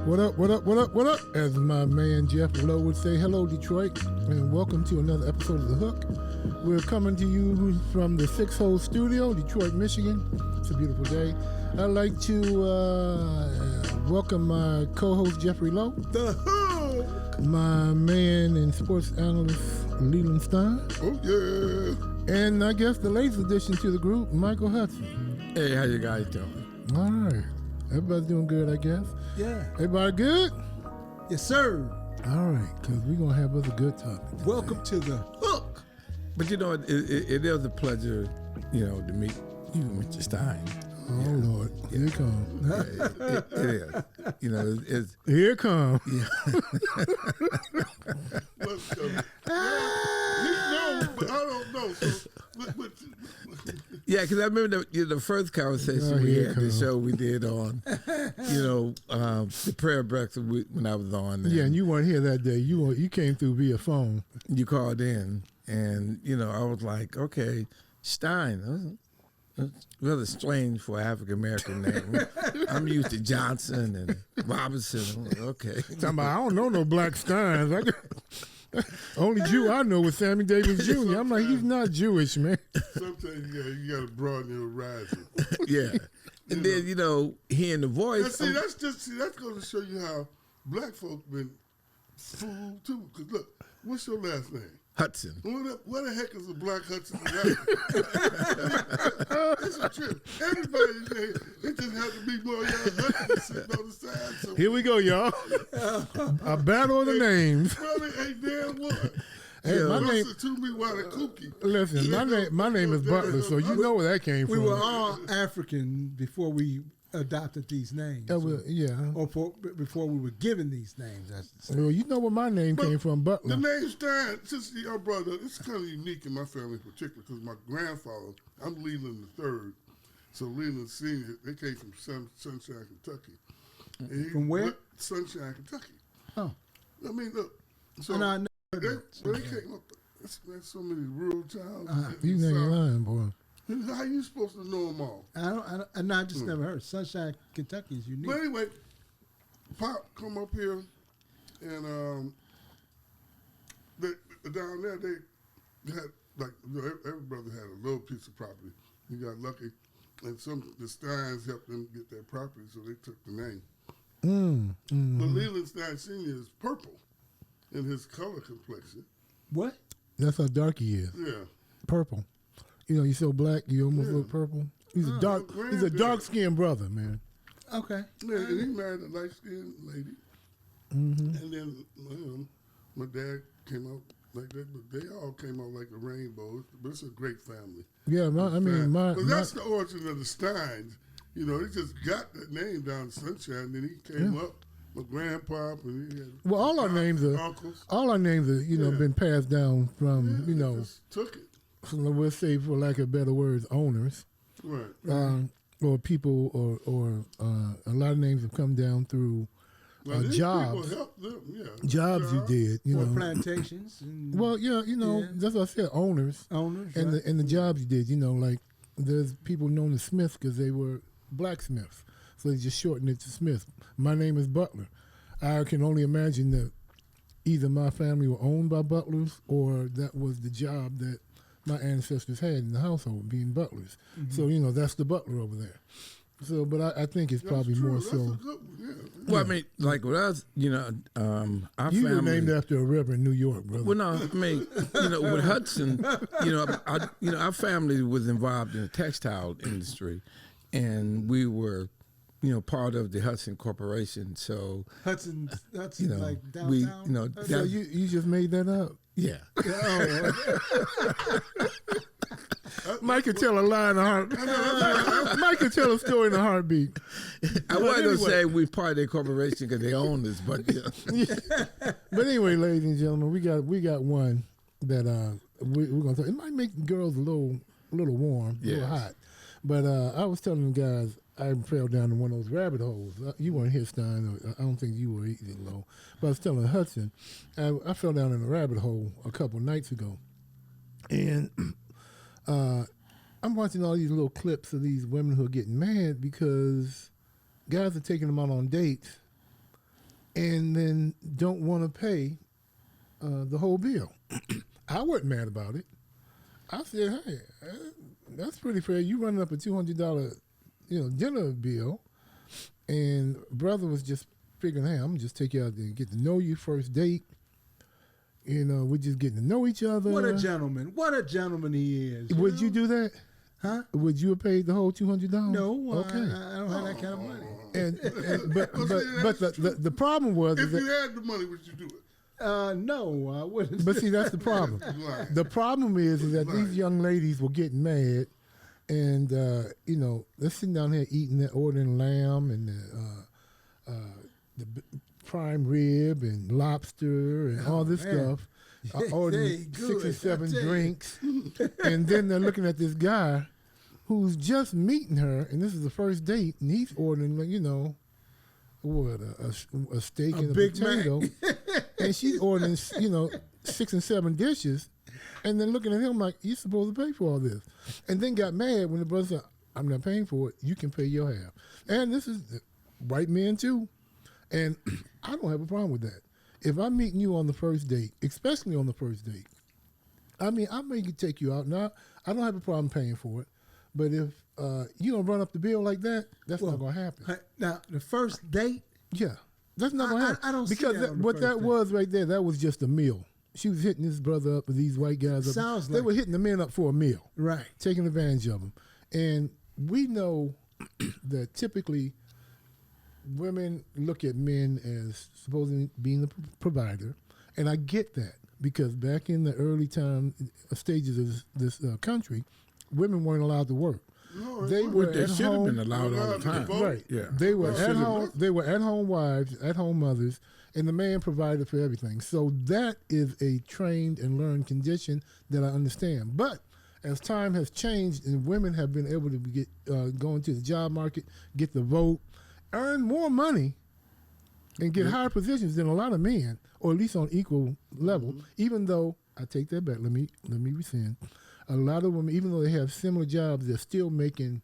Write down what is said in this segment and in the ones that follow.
What up, what up, what up, what up? As my man Jeff Lowe would say, hello Detroit, and welcome to another episode of The Hook. We're coming to you from the Six Hole Studio, Detroit, Michigan. It's a beautiful day. I'd like to welcome my co-host Jeffrey Lowe. The Hook! My man and sports analyst Leland Stein. Oh yeah! And I guess the latest addition to the group, Michael Hudson. Hey, how you guys doing? All right. Everybody's doing good, I guess. Yeah. Everybody good? Yes, sir. All right, because we're going to have us a good topic. Welcome to The Hook. But you know, it is a pleasure, you know, to meet you, Mr. Stein. Oh, yeah. Lord. Here it comes. It is. You know, it's... Here it comes. Yeah. But I don't know. So, Yeah, because I remember the first conversation we had, the show we did on, you know, the prayer breakfast when I was on. Yeah, and you weren't here that day. You came through via phone. You called in, and, you know, I was like, okay, Stein. It's rather strange for an African-American name. I'm used to Johnson and Robinson. Okay. Talking about, I don't know no Black Steins. Only Jew I know was Sammy Davis Jr. I'm like, he's not Jewish, man. Sometimes you got to broaden your horizon. Yeah. And then, you know, hearing the voice. Now, that's going to show you how black folk been fooled, too. Because, look, what's your last name? Hudson. What the heck is a black Hudson? It's a trip. Everybody, it just had to be more young Hudson sitting on the side. So here we go, y'all. A battle of the names. Probably ain't damn one. Hey, my name. To me while the kookie. Listen, my name is Butler, so you know where that came from. We were all African before we adopted these names. Yeah. Or before we were given these names, I should say. Well, you know where my name came from, Butler. The name Stein, since your brother, it's kind of unique in my family in particular because my grandfather, I'm Leland III, so Leland Sr., they came from Sunshine, Kentucky. From where? Sunshine, Kentucky. Oh. I mean, look. So And I know they came up, there's so many rural towns. You ain't lying, boy. How you supposed to know them all? I just never heard. Sunshine, Kentucky is unique. But anyway, Pop come up here, and down there they had like every brother had a little piece of property. He got lucky, and the Steins helped them get their property, so they took the name. But Leland Stein Sr. is purple in his color complexion. What? That's how dark he is. Yeah. Purple. You know, he's so black, you almost look purple. He's a dark-skinned brother, man. Okay. Yeah, and he married a light-skinned lady. And then my dad came out like that, but they all came out like a rainbow. But it's a great family. Yeah, But that's the origin of the Steins. You know, they just got that name down in Sunshine, and then he came up. My grandpa, and he had all our names are uncles. All our names are, been passed down from, Just took it. We'll say, for lack of better words, owners. Right. Or people, or a lot of names have come down through jobs. People helped them, Jobs you did, or plantations. And that's what I said, owners. Owners, and right. the jobs you did, like there's people known as Smith because they were blacksmiths. So they just shortened it to Smith. My name is Butler. I can only imagine that either my family were owned by butlers or that was the job that my ancestors had in the household, being butlers. So, that's the butler over there. So, but I think it's probably true. more That's so. a good one, yeah. Well, I mean, like with us, our You family. were named after a river in New York, brother. Well, no, I mean, with Hudson, our family was involved in the textile industry, and we were, part of the Hudson Corporation. So Hudson like downtown. we, So you just made that up? yeah. Mike could tell a lie in a heartbeat. Mike could tell a story in a heartbeat. I wasn't gonna say we part of their corporation because they own us, but But anyway, ladies and gentlemen, we got one that we're gonna talk. It might make the girls a little warm, a little hot. But I was telling the guys I fell down in one of those rabbit holes. You weren't here, Stein. I don't think you were either, Low. But I was telling Hudson, I fell down in a rabbit hole a couple nights ago, and I'm watching all these little clips of these women who are getting mad because guys are taking them out on dates, and then don't want to pay the whole bill. I wasn't mad about it. I said, hey, that's pretty fair. You running up a $200, dinner bill, and brother was just figuring, hey, I'm gonna just take you out there and get to know you first date. We're just getting to know each other. What a gentleman! What a gentleman he is. Would you do that? Huh? Would you have paid the whole $200? No, Okay. I don't have that kind of money. But the problem was If that, you had the money, would you do it? No, I wouldn't. but see, that's the problem. Right. The problem is that these young ladies were getting mad, and they're sitting down here eating, they're ordering lamb and the prime rib and lobster and all this man. stuff. Ordering Hey, 6 or good, 7 I tell you. drinks, and then they're looking at this guy who's just meeting her, and this is the first date, and he's ordering, a steak and a Big Mac. potato, and she's ordering, 6 and 7 dishes, and then looking at him like, you're supposed to pay for all this, and then got mad when the brother said, I'm not paying for it, you can pay your half. And this is white men too, and I don't have a problem with that. If I'm meeting you on the first date, especially on the first date, I may take you out. Now, I don't have a problem paying for it, but if you don't run up the bill like that, that's not going to happen. Now, the first date, Yeah, that's not going to happen. I don't see because that on the what first that date. was right there, that was just a meal. She was hitting this brother up with these white guys up. Sounds They like were hitting the men up for a meal, right? taking advantage of them. And we know that typically women look at men as supposedly being the provider, and I get that because back in the early stages of this country, women weren't allowed to work. No, They it's were not. They at should have home, been allowed all the time. right? Yeah. They were Well, at should've home. They were at home wives, at home mothers, and the man provided for everything. So that is a trained and learned condition that I understand. But as time has changed and women have been able to get go into the job market, get the vote, earn more money, and get higher positions than a lot of men, or at least on equal level. Even though I take that back, let me rescind. A lot of women, even though they have similar jobs, they're still making,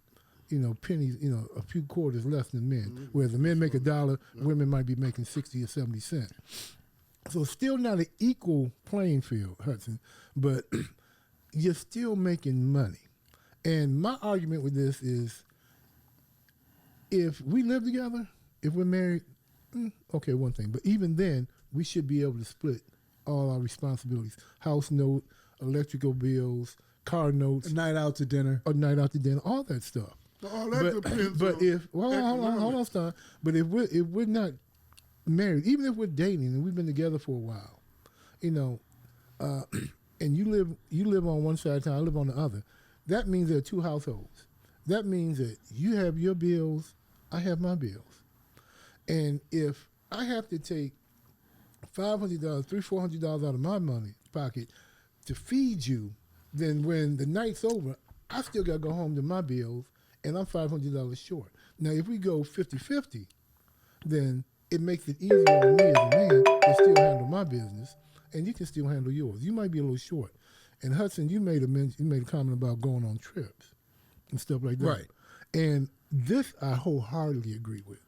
pennies, a few quarters less than men. Whereas the men make $1, women might be making 60 or 70 cents. So still not an equal playing field, Hudson, but you're still making money. And my argument with this is, if we live together, if we're married, okay, one thing. But even then, we should be able to split all our responsibilities: house note, electrical bills, car notes, A night out to dinner. a night out to dinner, all that stuff. All that depends on Hold on, Stan. But if we're not married, even if we're dating and we've been together for a while, and you live on one side of town, I live on the other, that means there are 2 households. That means that you have your bills, I have my bills. And if I have to take $500, $400 out of my money pocket to feed you, then when the night's over, I still got to go home to my bills, and I'm $500 short. Now, if we go 50-50, then it makes it easier on me as a man to still handle my business, and you can still handle yours. You might be a little short. And Hudson, you made a comment about going on trips and stuff like that. Right. And this I wholeheartedly agree with.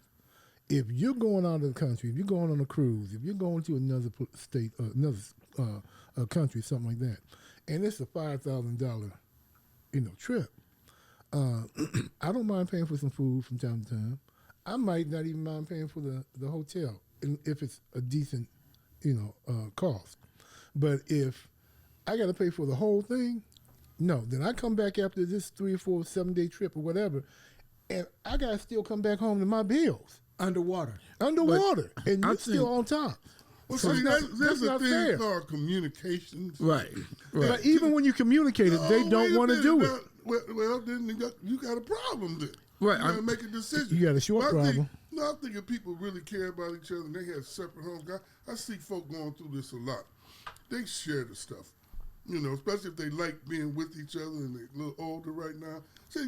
If you're going out of the country, if you're going on a cruise, if you're going to another state, another country, something like that, and it's a $5,000, trip, I don't mind paying for some food from time to time. I might not even mind paying for the hotel if it's a decent, cost. But if I got to pay for the whole thing, no. Then I come back after this 3 or 4 7-day trip or whatever, and I got to still come back home to my bills. Underwater. And you're still on top. Well, So see, that's there's a not thing fair. called communications. Right. But even when you communicate it, they Oh, don't wait a want to minute. do it. Well, then you got a problem then. Right, You got to I'm- make a decision. You got a short But I think- problem. No, I think if people really care about each other and they have separate homes, I see folk going through this a lot. They share the stuff. Especially if they like being with each other and they're a little older right now. Say,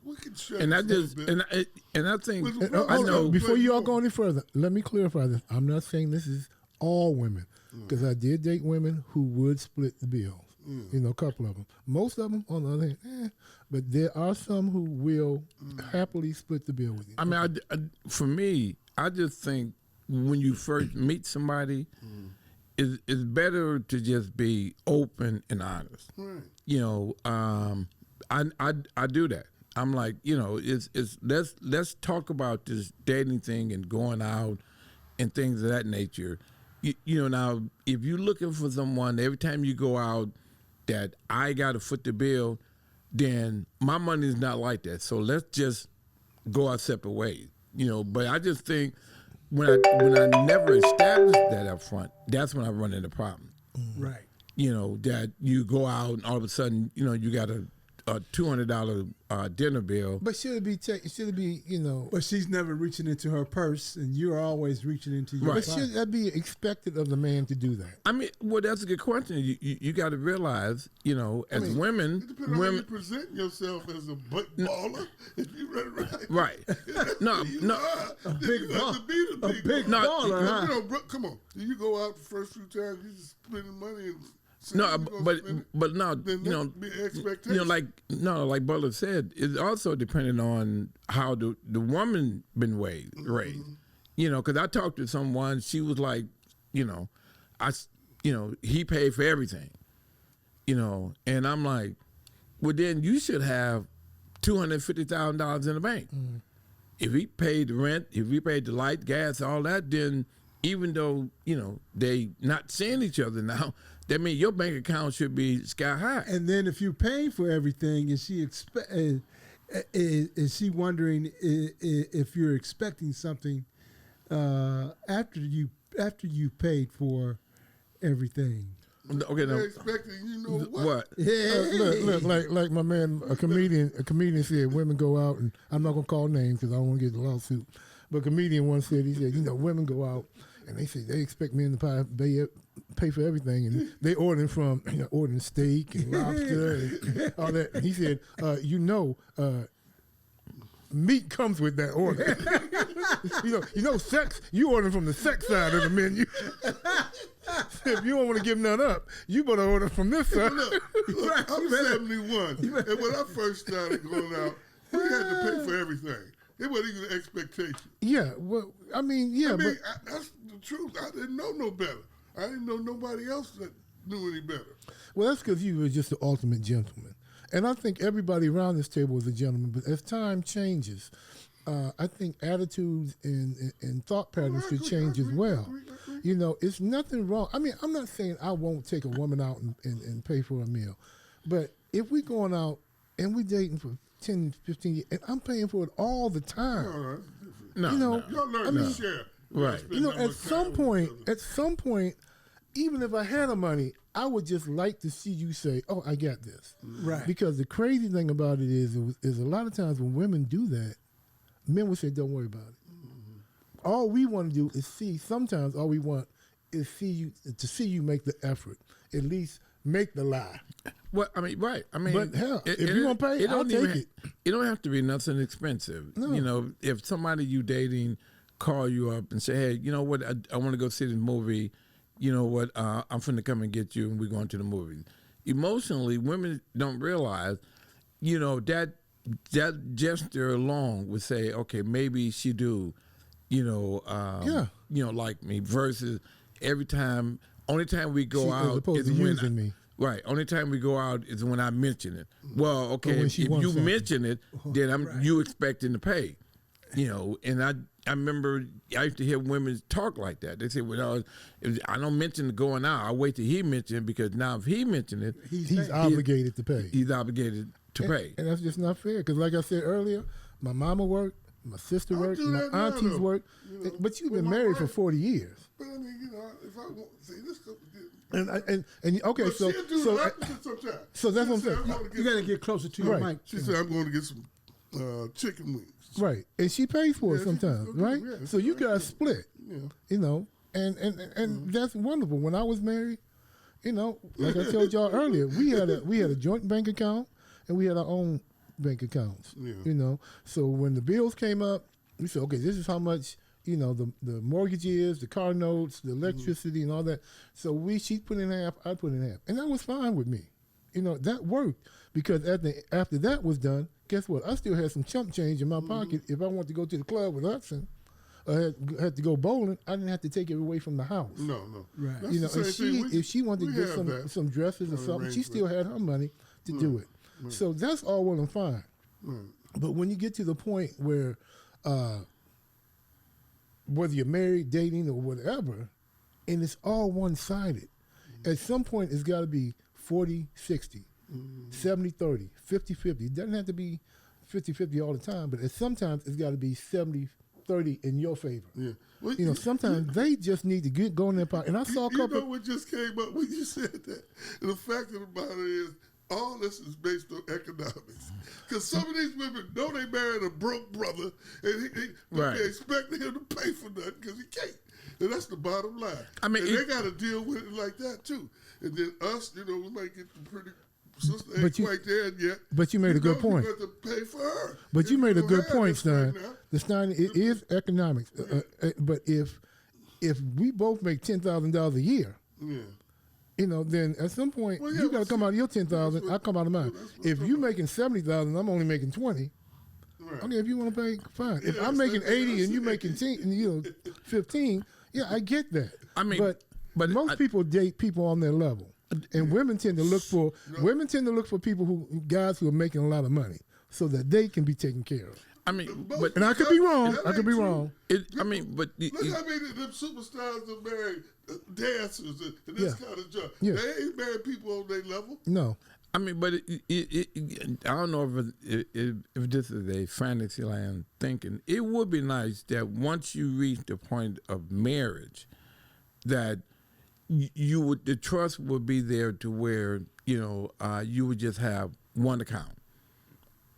we can share And I this just a little bit. and I think I know. Before you all go any further, let me clarify this. I'm not saying this is all women, because I did date women who would split the bills. A couple of them. Most of them, on the other hand, but there are some who will happily split the bill with you. I mean, for me, I just think when you first meet somebody, it's better to just be open and honest. Right. You know, I do that. I'm like, you know, it's let's talk about this dating thing and going out and things of that nature. You know, now if you're looking for someone every time you go out that I got to foot the bill, then my money is not like that. So let's just go our separate ways. You know, but I just think when I never established that up front, that's when I run into problems. Right. You know, that you go out and all of a sudden, you know, you got a $200 dinner bill. But should it be, you know? But she's never reaching into her purse, and you're always reaching into your Right. But should that be expected of the man to do that? I mean, well, that's a good question. You got to realize, you know, as It women, depends on how you present yourself as a butt baller. If you run right. right? No, no. A big ball- a big baller, huh? You know, bro, come on. You go out the first few times, you just spending money and No, you gonna but spend it, but no, then you know, that be expectation. you know, like Butler said, it's also depending on how the woman been raised. You know, because I talked to someone, she was like, you know, he paid for everything. You know, and I'm like, well, then you should have $250,000 in the bank. If he paid the rent, if he paid the light, gas, all that, then even though, you know, they not seeing each other now, that means your bank account should be sky high. And then if you're paying for everything, is she wondering if you're expecting something after you paid for everything? Okay, They're now, expecting, you know what? what? Look, like my man, a comedian said, women go out, and I'm not gonna call names because I don't want to get the lawsuit. But a comedian once said, he said, you know, women go out and they say they expect men to pay for everything, and they ordering from ordering steak and lobster and all that. And he said, meat comes with that order. you know, sex. You ordering from the sex side of the menu. If you don't want to give none up, you better order from this side. Look, I'm 71, and when I first started going out, we had to pay for everything. It wasn't even an expectation. Yeah, well, I mean, but that's the truth. I didn't know no better. I didn't know nobody else that knew any better. well, that's because you were just the ultimate gentleman. And I think everybody around this table is a gentleman. But as time changes, I think attitudes and thought patterns should change as well. You know, it's nothing wrong. I mean, I'm not saying I won't take a woman out and pay for a meal. But if we going out and we dating for 10, 15 years, and I'm paying for it all the time. No, No, You know, no. y'all learn I mean, to share. Right. Spend You know, that at much some time with point, each other. even if I had the money, I would just like to see you say, "Oh, I got this." Right. Because the crazy thing about it is a lot of times when women do that, men will say, "Don't worry about it." All we want to do is see. Sometimes all we want is to see you make the effort. At least make the lie. Well, I mean, right. I mean, But hell, if you gonna pay, I'll take it. It don't have to be nothing expensive. No. You know, if somebody you dating call you up and say, hey, you know what, I want to go see this movie. You know what, I'm finna come and get you, and we're going to the movie. Emotionally, women don't realize, you know, that gesture alone would say, okay, maybe she do, you know, like me. Versus every time, only time we go As out opposed is to when using me. Right. Only time we go out is when I mention it. Well, okay, when if she you wants something. mention it, then you expecting to pay. You know, and I remember I used to hear women talk like that. They say, well, if I don't mention going out. I wait till he mention it, because now if he mention it, He's obligated to pay. he's obligated to pay. And that's just not fair. Because like I said earlier, my mama worked, my sister worked, do my that now, aunties though. worked. You know, But you've with been my married for wife. 40 years. But I mean, you know, if I want see this couple, And okay, but so she'll do so the opposite sometimes. so that's what I'm She'll say, saying. I'm gonna You got to get closer to your Right. mic. She said, I'm going to get some chicken wings. right, and she pays for it Yeah, sometimes, okay, right? yeah, So you right. guys split, Yeah. you know, and that's wonderful. When I was married, you know, like I told y'all earlier, we had a joint bank account and we had our own bank accounts. Yeah. You know, so when the bills came up, we said, okay, this is how much, you know, the mortgage is, the car notes, the electricity, and all that. So she put in half, I put in half, and that was fine with me. You know, that worked because after that was done, guess what? I still had some chump change in my pocket if I want to go to the club with Hudson. had to go bowling, I didn't have to take it away from the house. No. Right. That's You know, the and same thing. if she wanted to we get have some that. some dresses or Kind of something, she arrangement. still had her money to do it. So that's all well and fine. But when you get to the point where, whether you're married, dating, or whatever, and it's all one-sided, at some point it's got to be 40-60, 70-30, 50-50. It doesn't have to be 50-50 all the time, but sometimes it's got to be 70-30 in your favor. Yeah. Well, You know, sometimes they just need to go in their pocket. And I saw a couple. You know what just came up when you said that? And the fact of the matter is, all this is based on economics. Because some of these women know they married a broke brother, and Right. they expect him to pay for nothing because he can't. And that's the bottom line. I mean, and they got to deal with it like that, too. And then us, you know, we might get the pretty sister ain't But you- quite there yet. but you made a good point. You have to pay for her. But If you made a don't good have point, this right Stein. now, The Stein, it is economics. But if we both make $10,000 a year, yeah. you know, then at some point Well, yeah, you got to well, come out of your 10,000. that's I come out of mine. that's what If I'm you're talking making 70,000, I'm only making 20. Right. Okay, if you want to pay, fine. If Yeah, I'm making that's- 80 and you that's- making 15, yeah, I get that. I mean, but but most I- people date people on their level, and women tend to look for people guys who are making a lot of money, so that they can be taken care of. I mean, Most- but And I could be wrong. That I could ain't be true. wrong. I mean, but Look how many of them superstars that marry dancers and this Yeah. kind of junk. Yeah. They ain't married people on their level. No, I mean, but I don't know if this is a fantasyland thinking. It would be nice that once you reach the point of marriage, that the trust would be there to where you would just have one account,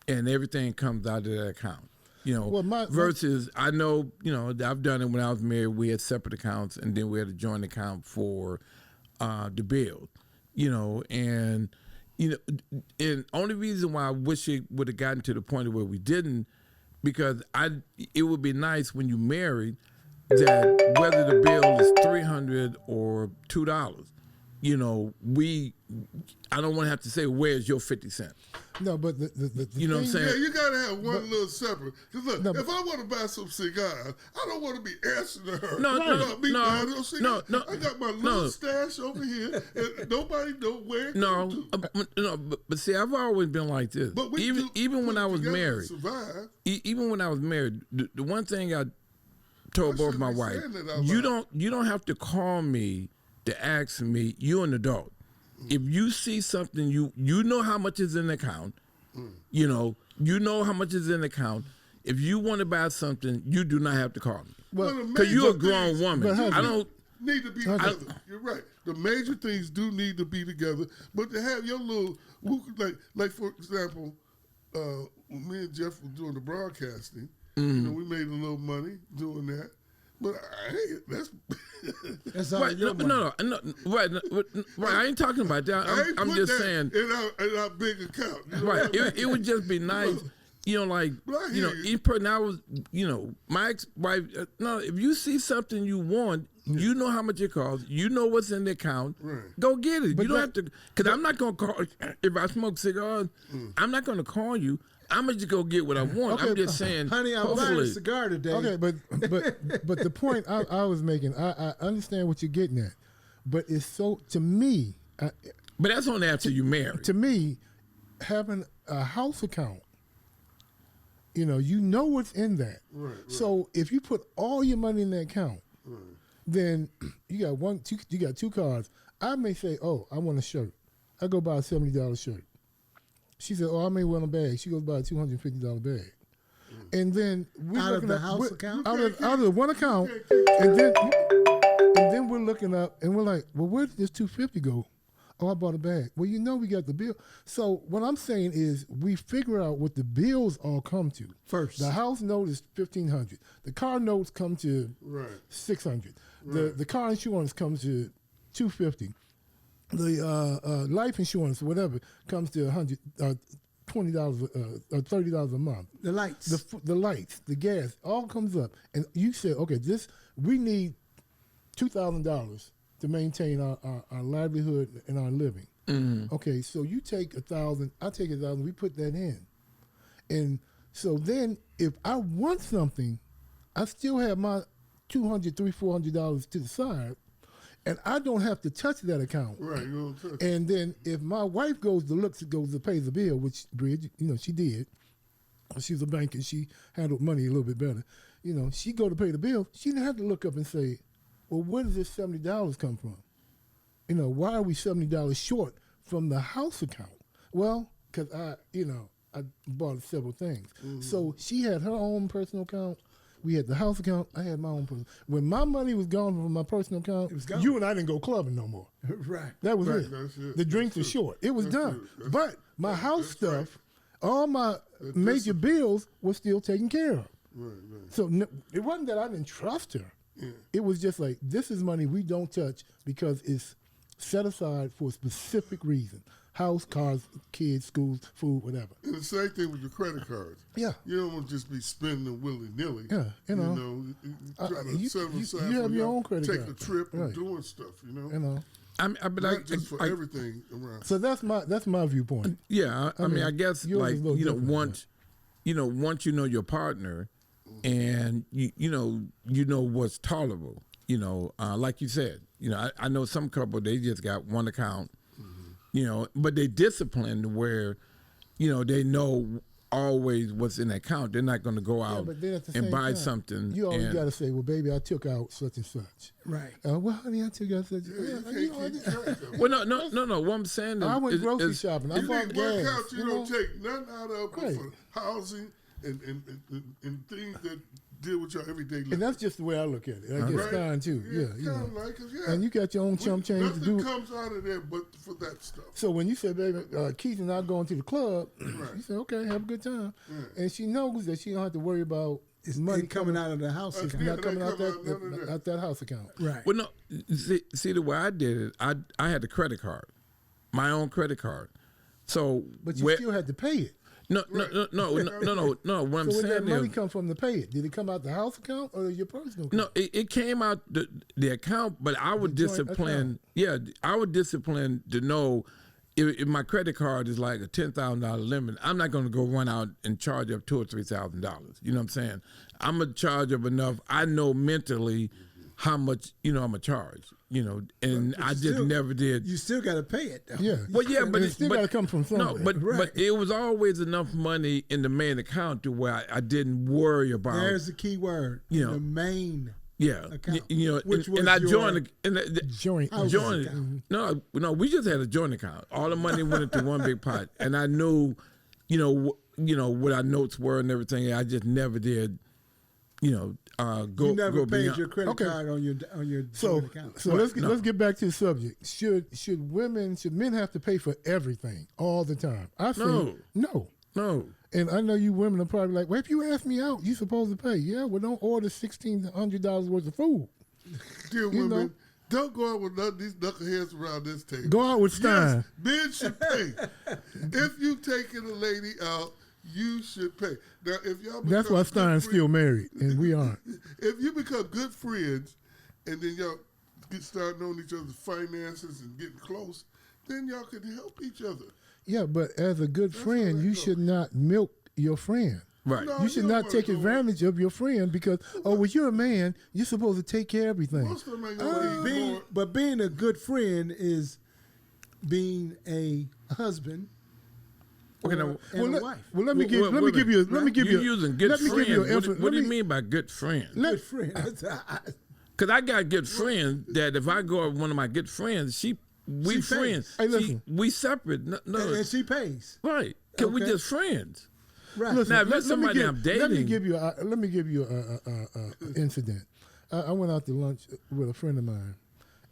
and everything comes out of that account. Well, versus I know I've done it when I was married. We had separate accounts, and then we had a joint account for the bill. And only reason why I wish it would have gotten to the point where we didn't, because it would be nice when you married that whether the bill is $300 or $2, I don't want to have to say, where's your 50 cents? no, but the You know what I'm thing- saying? Yeah, you gotta have one little separate. Because look, No, if I want to buy some cigars, I don't want to be answering to her No, about me no, buying those cigars. no, I got my little no. stash over here, and nobody know where it No, goes to. but see, I've always been like this. But we even do even when put I it was together to married, survive. even when I was married, the one thing I told I both shouldn't my be wife, saying that out you loud. don't have to call me to ask me. You're an adult. If you see something, you know how much is in the account. You know how much is in the account. If you want to buy something, you do not have to call me Well, the because you're a major grown things woman. But I don't. need to be together. You're right. The major things do need to be together, but to have your little, like for example, when me and Jeff were doing the broadcasting, we made a little money doing that. But That's all Right, your money. no, right. I ain't talking about that. I ain't I'm put just that saying. in our big account. You know Right. what I mean? It would just be nice, like, But I hear you. each person I was, my ex-wife, no, if you see something you want, you know how much it costs, you know what's in the account, Right. go get it. But You don't have to, because I'm not going to call, if I smoke cigars, I'm not going to call you. I'm going to just go get what I want. Okay, I'm just saying, Honey, I'm buying a hopefully. cigar today. Okay, but the point I was making, I understand what you're getting at, but it's so to me, But that's only after you marry. to me, having a house account, you know what's in that. Right. So if you put all your money in that account, then you got two cards. I may say, oh, I want a shirt. I go buy a $70 shirt. She said, oh, I may want a bag. She goes buy a $250 bag. And then we're Out of looking the up, house we're- account? Out of the one account, and then we're looking up, and we're like, well, where did this $250 go? Oh, I bought a bag. Well, we got the bill. So what I'm saying is we figure out what the bills all come to. First. The house note is $1,500. The car notes come to Right. $600. The car insurance comes to $250. The life insurance, whatever, comes to $20 or $30 a month. The lights. The lights, the gas, all comes up, and you say, okay, we need $2,000 to maintain our livelihood and our living. Mm-hmm. Okay, so you take $1,000, I take $1,000, we put that in, and so then if I want something, I still have my $200, $300, $400 to the side, and I don't have to touch that account. Right, you know what I'm saying? And then if my wife goes to pay the bill, which Bridge, she did. She's a banker. She handled money a little bit better. She go to pay the bill. She didn't have to look up and say, well, where does this $70 come from? Why are we $70 short from the house account? Well, because I bought several things. Mm-hmm. So she had her own personal account. We had the house account. I had my own personal. When my money was gone from my personal account, It was gone. you and I didn't go clubbing no more. Right. That was Right, it. that's it. The drinks That's were it. short. It was That's done. it. But my house that's right. stuff, all my major bills were still taken care of. Right. So it wasn't that I didn't trust her. Yeah. It was just like, this is money we don't touch because it's set aside for a specific reason. House, cars, kids, schools, food, whatever. And the same thing with the credit cards. Yeah. You don't want to just be spending them willy-nilly. Yeah, You try to you- set them you- aside you have for your y'all own credit take card. a trip and Right. doing stuff, Not just for I, everything around. So that's my viewpoint. yeah, I mean, I guess yours is a little different, once you know your partner, and you know what's tolerable. Like you said, I know some couple they just got one account, but they disciplined where, they know always what's in the account. They're not going to go out but then at the and same buy time, something. You always and- got to say, well, baby, I took out such and such. Right. Well, honey, I took out such. You Yeah, can't keep track of it. Well, no. What I'm saying is, I went grocery is- shopping. I You bought need one gas. account you don't take nothing out of but Right. for housing and things that deal with your everyday life. And that's just the way I look at it. I guess Right? Stein too. Yeah, kind of like, 'cause, And you got your own chump change to Nothing do. comes out of there but for that stuff. So when you say, baby, Keith and I going to the club, you say, okay, have a good time. And she knows that she don't have to worry about It's money money coming out of the house. Okay. account. not coming they out come out none of that. out that house account. Right. Well, no. See the way I did it. I had a credit card, my own credit card. So, But you where- still had to pay it. no. What I'm So where that saying money is, come from to pay it? Did it come out the house account or your personal account? no, it came out the account, but I would joint discipline. account. Yeah, I would discipline to know if my credit card is like a $10,000 limit. I'm not going to go run out and charge up $2,000 or $3,000. You know what I'm saying? I'm gonna charge up enough. I know mentally how much I'm gonna charge. And I just still- never did. You still got to pay it. Though. Yeah. Well, yeah, but it still got to come from somewhere. No, but it was always enough money in the main account to where I didn't worry about. There's the key word. You know. The main. Yeah, account, and which was I your joined. joint. Joined. account. No, we just had a joint account. All the money went into one big pot, and I knew, what our notes were and everything. I just never did, go. You never go paid beyond. your credit Okay. card on your So, joint account. so let's get back to the subject. Should men have to pay for everything all the time? I think no. No. And I know you women are probably like, well, if you ask me out, you supposed to pay. Yeah, well, don't order $1,600 worth of food. Dear You women, know. don't go out with none of these knuckleheads around this table. Go out with Stein. Yes, men should pay. If you taking a lady out, you should pay. Now, if y'all That's become why good Stein's friends- still married, and we aren't. If you become good friends, and then y'all start knowing each other's finances and getting close, then y'all can help each other. Yeah, but as a good friend, how you that should not milk your friend. Right. No, You should don't not wanna take go- advantage of your friend because, well, you're a man. You're supposed to take care of everything. Most of them ain't gonna eat more. But being a good friend is being a husband Okay, now, and a wife. Well, let me Wait, give wait, you You're using good let me friends. give you an What do you mean by good friend? Good friend. Because I got good friends that if I go with one of my good friends, we She friends. pays. Hey, listen. We separate. No, and she pays. right. Because we Okay. just friends. Right. Listen, Now, if let- it's let me somebody give- I'm dating, Let me give you a incident. I went out to lunch with a friend of mine,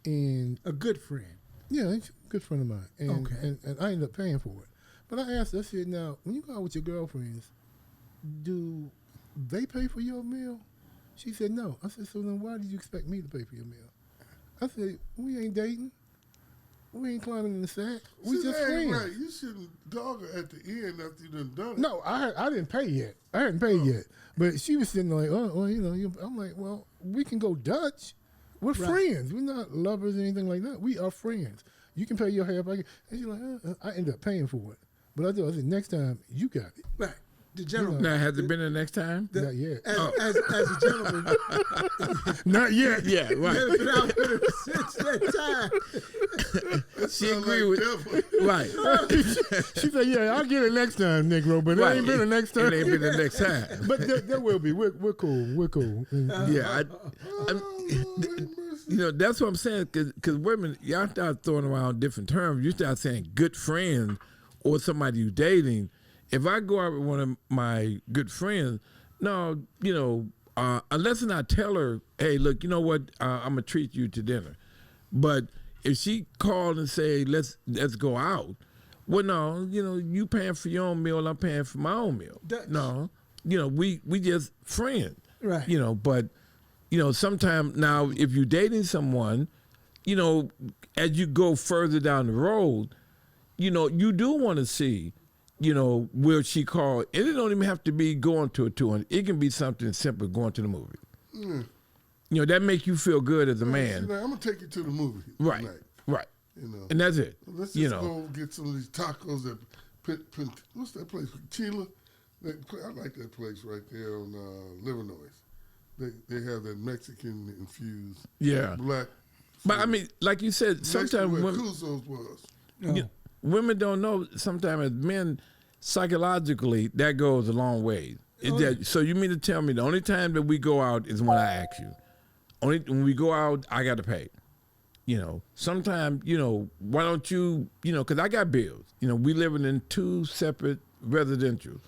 and A good friend. yeah, he's a good friend of mine, and, Okay. and I ended up paying for it. But I asked her, I said, now, when you go out with your girlfriends, do they pay for your meal? She said, no. I said, so then why did you expect me to pay for your meal? I said, we ain't dating. We ain't climbing in the sack. We See, just that ain't friends. right. You shouldn't dog her at the end after you done it. No, I didn't pay yet. I hadn't paid yet. But she was sitting there like, oh, well, I'm like, well, we can go Dutch. We're friends. We're not lovers or anything like that. We are friends. You can pay your half. And she's like, I ended up paying for it. But I said, next time, you got it. Right. The gentleman. Now, has it been the next time? Not yet. As a gentleman, Not yet. Yeah, right. I've been out with her since that time. She agreed with right. She said, "Yeah, I'll get it next time, Negro, but it ain't been the next time. It ain't been the next time. But there will be. We're cool. We're cool. Yeah, you know, that's what I'm saying. Because women, y'all start throwing around different terms. You start saying good friend or somebody you dating. If I go out with one of my good friends, no, you know, unless I tell her, hey, look, you know what, I'm gonna treat you to dinner. But if she called and say, let's go out, well, no, you know, you paying for your own meal, I'm paying for my own meal. No, you know, we just friends. Right. You know, but you know, sometimes now if you're dating someone, you know, as you go further down the road, you know, you do want to see, you know, will she call? And it don't even have to be going to a tour. It can be something simple, going to the movie. Mm. You know, that make you feel good as a man. I'm gonna take you to the movie Right, tonight. right. You know, And that's it. let's just You know, go get some of these tacos at what's that place? Chila. I like that place right there on Livernois. They have that Mexican infused yeah. black. But I mean, like you said, Next to sometimes where women, Cuso's was. you know, women don't know. Sometimes as men, psychologically, that goes a long way. So you mean to tell me the only time that we go out is when I ask you? Only when we go out, I got to pay. You know, sometimes, you know, why don't you, you know, because I got bills. You know, we living in two separate residential.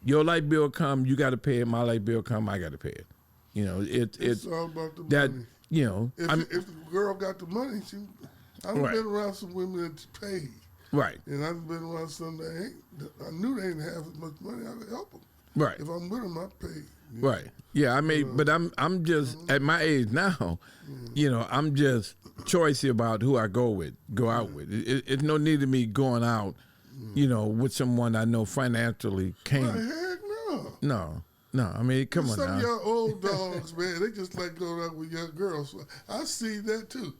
Your light bill come, you got to pay it. My light bill come, I got to pay it. You know, It's all about the that, money. you know, If the girl got the money, I've Right. been around some women that paid. right, And I've been around some that I knew they didn't have as much money. I could help them. right. If I'm with them, I pay. Right. Yeah, I mean, but I'm just at my age now, you know, I'm just choicy about who I go out with. It's no need of me going out, you know, with someone I know financially Heck can't. no. No. I mean, come on Some now. of y'all old dogs, man, they just like going out with young girls. So I see that too.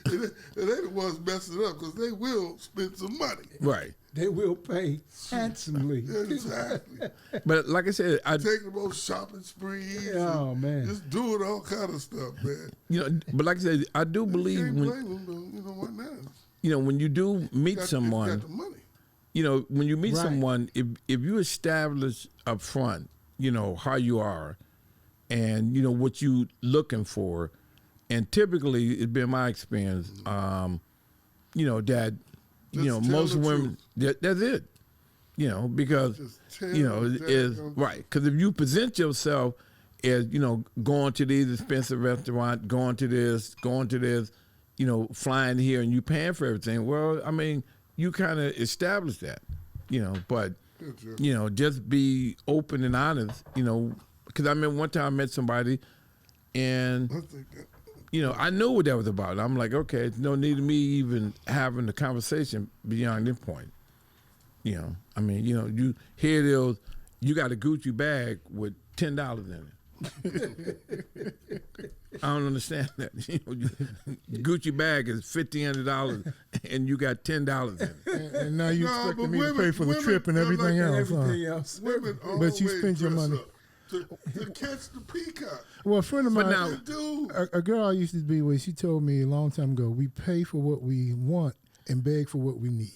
And they the ones messing up because they will spend some money. Right. They will pay handsomely. Exactly. But like I said, Take them on shopping sprees. Oh, and man. Just doing all kind of stuff, man. you know, but like I said, I do You believe can't when blame them, though. You know what now? you know when you do meet Got someone, the money. you know, when you meet Right. someone, if you establish up front, you know, how you are and, you know, what you looking for, and typically it's been my experience, you know, that, you Just know, tell most the women, that's it. You know, because, Just tell you know, the is daggone right. Because if you present yourself as, you know, going to these expensive restaurant, going to this, you know, flying here and you paying for everything, well, I mean, you kind of establish that, you know, but, you know, just be open and honest, you know, because I remember one time I met somebody and, I think that. you know, I knew what that was about. I'm like, okay, it's no need of me even having the conversation beyond this point. You know, I mean, you know, here it is, you got a Gucci bag with $10 in it. I don't understand that. You know, Gucci bag is $1,500 and you got $10 in it. And now you No, expecting but me to pay for the women trip and feel everything like else. Everything else. Women But you always spend your dress money. up to catch the peacock. Well, a friend of But mine, now- They do. a girl I used to be with, she told me a long time ago, we pay for what we want and beg for what we need.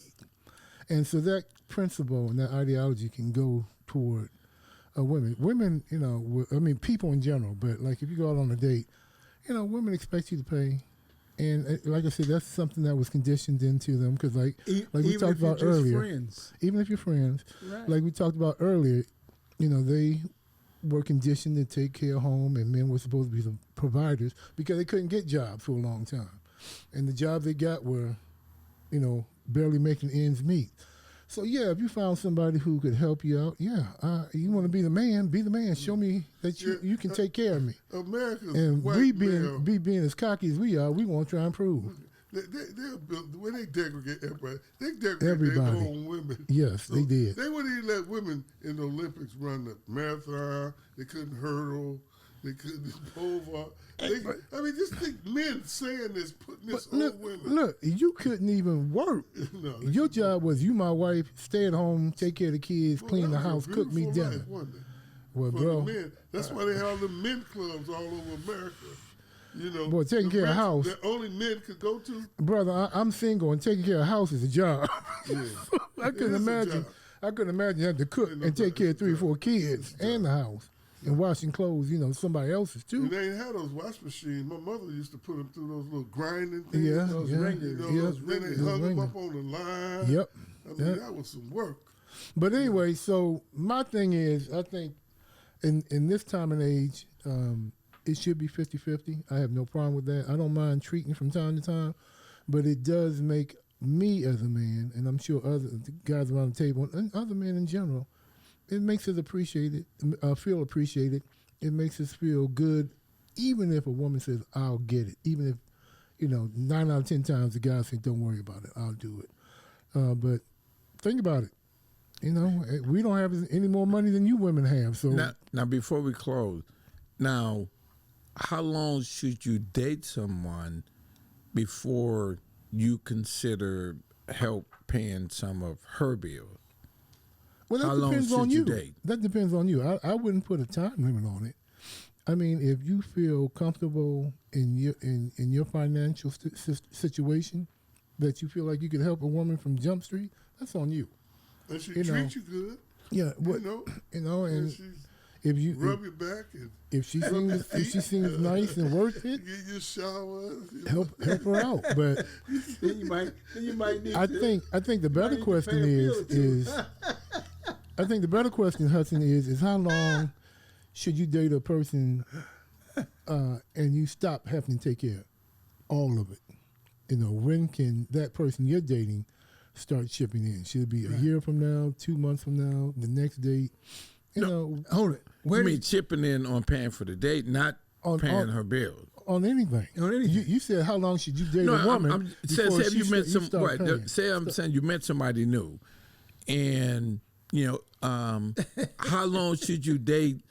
And so that principle and that ideology can go toward women. Women, you know, I mean, people in general, but like if you go out on a date, you know, women expect you to pay. And like I said, that's something that was conditioned into them because like we Even talked if you're about just earlier, friends. even if you're friends, Right. like we talked about earlier, you know, they were conditioned to take care of home and men were supposed to be the providers because they couldn't get jobs for a long time. And the jobs they got were, you know, barely making ends meet. So, yeah, if you found somebody who could help you out, you want to be the man, be the man. Show me that you can take care of me. America's And white we male, being as cocky as we are, we want to try and prove. they're built, the way they segregate everybody, they segregate Everybody. their own women. Yes, they did. They wouldn't even let women in the Olympics run the marathon. They couldn't hurdle. They couldn't over. I mean, just think men saying this, putting this on Look, women. look, you couldn't even work. No, Your job was you, my wife, stay at home, take care of the kids, clean the that was a house, cook me beautiful dinner. life, wasn't it? Well, For bro, the men. That's why they have the men clubs all over America. You know, Boy, taking the care of rest house. that only men could go to. brother, I'm single and taking care of house is a job. Yeah. I couldn't is a imagine. job. I couldn't imagine having to cook and take care of 3 or 4 kids and the house and washing clothes. You know, somebody else's too. And they ain't had those wash machines. My mother used to put them through those little grinding things. Yeah, those yeah, ringers, yeah. those, then they Those hung them ringers. up on the line. Yep. I mean, Yep. that was some work. But anyway, so my thing is, I think in this time and age, it should be 50-50. I have no problem with that. I don't mind treating from time to time, but it does make me as a man, and I'm sure other guys around the table, and other men in general, it makes us appreciated, feel appreciated. It makes us feel good, even if a woman says, I'll get it. Even if, 9 out of 10 times the guy says, don't worry about it, I'll do it. But think about it. We don't have any more money than you women have. So Now, before we close, now, how long should you date someone before you consider help paying some of her bills? well, that how long depends on should you you. date? That depends on you. I wouldn't put a time limit on it. I mean, if you feel comfortable in your financial situation, that you feel like you could help a woman from Jump Street, that's on you. And she You know, treats you good. Yeah, what And and she if you rub your back and if she seems nice and worth it, give you a shower. help her out. But Then you might need I to. think the better need to question pay a bill or two. is I think the better question, Hudson, is how long should you date a person and you stop having to take care of all of it? When can that person you're dating start chipping in? Should it be a year from now, 2 months from now, the next date? Hold it. You mean chipping in on paying for the date, not paying her bills? on anything. On anything. You said how long should you date a woman? Say before if you met you start paying? I'm saying you met somebody new, and how long should you date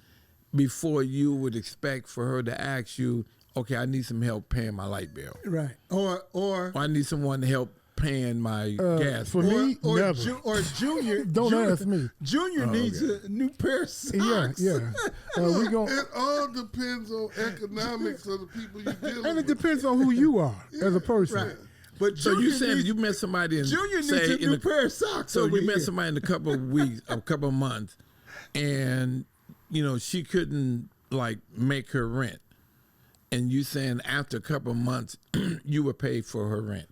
before you would expect for her to ask you, okay, I need some help paying my light bill, Right. Or I need someone to help paying my gas for bill. me, or never. Junior. Don't Junior, ask me. Junior needs a new pair of socks. Yeah. We gon' It all depends on economics of the people you're dealing and it with. depends on who you are as a person. Right. But So Junior you saying needs, you met somebody in Junior needs say a in new a, pair of socks. so over you met here. somebody in a couple of weeks, a couple of months, and she couldn't make her rent, and you saying after a couple of months you would pay for her rent.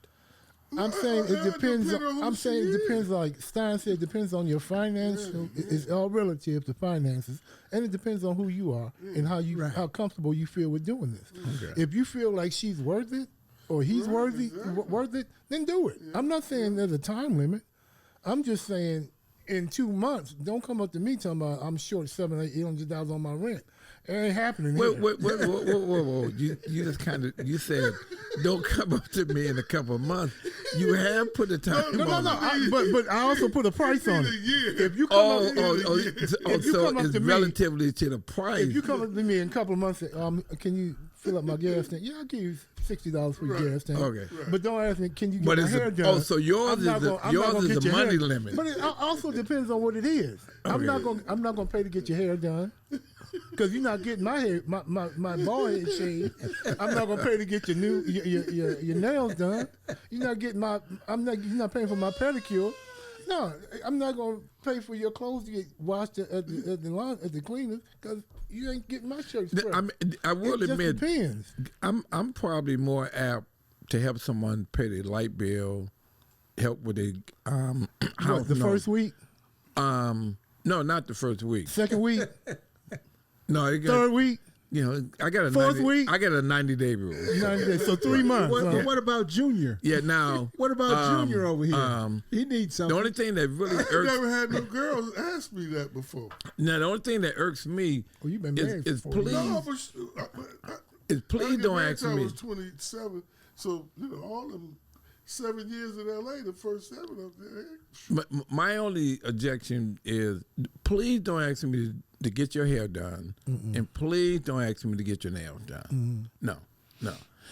I'm saying it depends. depends on who I'm she saying it is. depends. Like Stein said, it depends on your financial. It's all relative to finances, and it depends on who you are and how comfortable you feel with doing this. Okay. If you feel like she's worth it or he's worthy worth it, then do it. I'm not saying there's a time limit. I'm just saying in 2 months, don't come up to me talking about I'm short $700-800 on my rent. It ain't happening here. Whoa. You just you said, don't come up to me in a couple of months. You have put a time No. on it. But I also put a price on it. year. If you come up, if you So come up it's to me- relatively to the price. if you come up to me in a couple of months, and say, can you fill up my gas tank? Yeah, I'll give you $60 for your gas tank. Okay. But don't ask me, can you get But my it's hair a- done? oh, so yours I'm not is a- gonna- I'm yours not gonna is get a your money hair- limit. But it also depends on what it is. I'm not gonna pay to get your hair done. Because you're not getting my hair, my bald head shaved. I'm not gonna pay to get your nails done. You're not getting you're not paying for my pedicure. No, I'm not gonna pay for your clothes to get washed at the cleaners because you ain't getting my shirts pressed. I will it just admit, depends. I'm probably more apt to help someone pay their light bill, help with the house. What, the first week, No, not the first week. second week, No, it got, third week, I got a Fourth 90, week? I got a 90-day rule. 90 days. So 3 months. What about Junior? Yeah, now What about Junior over here? He needs the something. only thing that really I ain't irks never had no girls ask me that before. now the only thing that irks me Well, you've been married is for 4 please No, but is please don't ask I me. was 27, so all them 7 years in L.A., the first 7 up there. My only objection is, please don't ask me to get your hair done, and please don't ask me to get your nails done. No.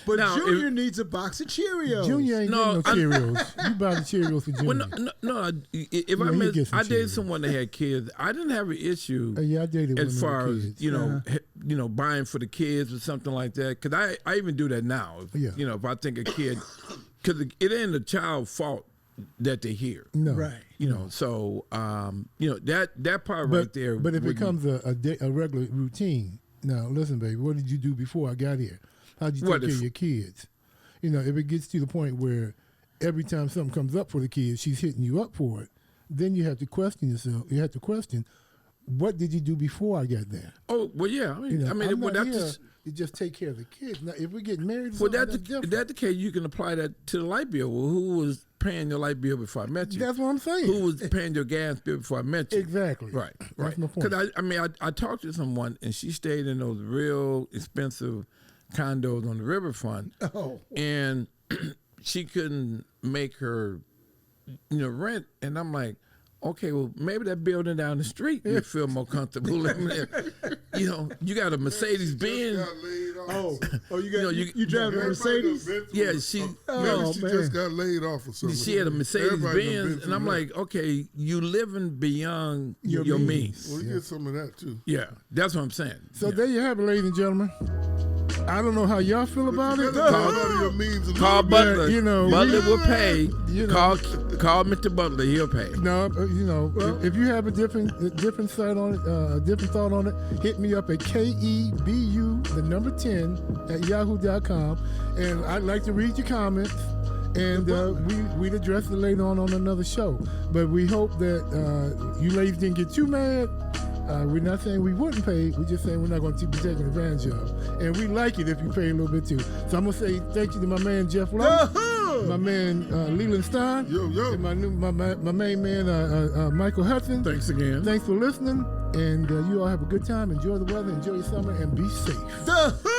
But Now, Junior needs a box of Cheerios. Junior ain't No, getting no Cheerios. You buy the Cheerios for Junior. Well, no. If Yeah, he gets some I dated Cheerios. someone that had kids, I didn't have an issue Yeah, I dated as women far with as kids. buying for the kids or something like that. Because I even do that now. Yeah. If I think a kid, because it ain't the child's fault that they hear. No. Right. So that part But, right there. but if it wouldn't- becomes a regular routine, now listen, baby, what did you do before I got here? How'd you take What care if- of your kids? If it gets to the point where every time something comes up for the kids, she's hitting you up for it, then you have to question yourself. You have to question, what did you do before I got there? Oh well, yeah. I mean, I'm well, not that's here just, to just take care of the kids. Now, if we get married, or well, something, that's that's different. the case. You can apply that to the light bill. Well, who was paying your light bill before I met you? That's what I'm saying. Who was paying your gas bill before I met you? Exactly. Right. That's my point. Because I talked to someone and she stayed in those real expensive condos on the riverfront, Oh. and she couldn't make her, rent. And I'm like, okay, well, maybe that building down the street you feel more comfortable living there. You got a Mercedes Benz. Got laid off. Oh, you got you driving a Everybody Mercedes? done been through Yeah, it. she- Maybe Oh, she man. just got laid off or something. She had a Mercedes Everybody done been Benz, through and I'm that. like, okay, you living beyond Your your means. means. Well, you get some of that too. Yeah, that's what I'm saying. So Yeah. there you have it, ladies and gentlemen. I don't know how y'all feel about You it. gotta talk about your means a Call little bit. Butler. you know, Butler we- will pay. you know. Call Mr. Butler. He'll pay. No, if you have a different site on it, a different thought on it, hit me up at KEBU10 @yahoo.com, and I'd like to read your comments. And we'd address it later on another show. But we hope that you ladies didn't get too mad. We're not saying we wouldn't pay. We're just saying we're not going to be taken advantage of. And we like it if you pay a little bit too. So I'm going to say thank you to my man Jeff Lowe, my man Leland Stein, Yo. and my main man Michael Hudson. Thanks again. Thanks for listening, and you all have a good time. Enjoy the weather, enjoy your summer, and be safe. The Who!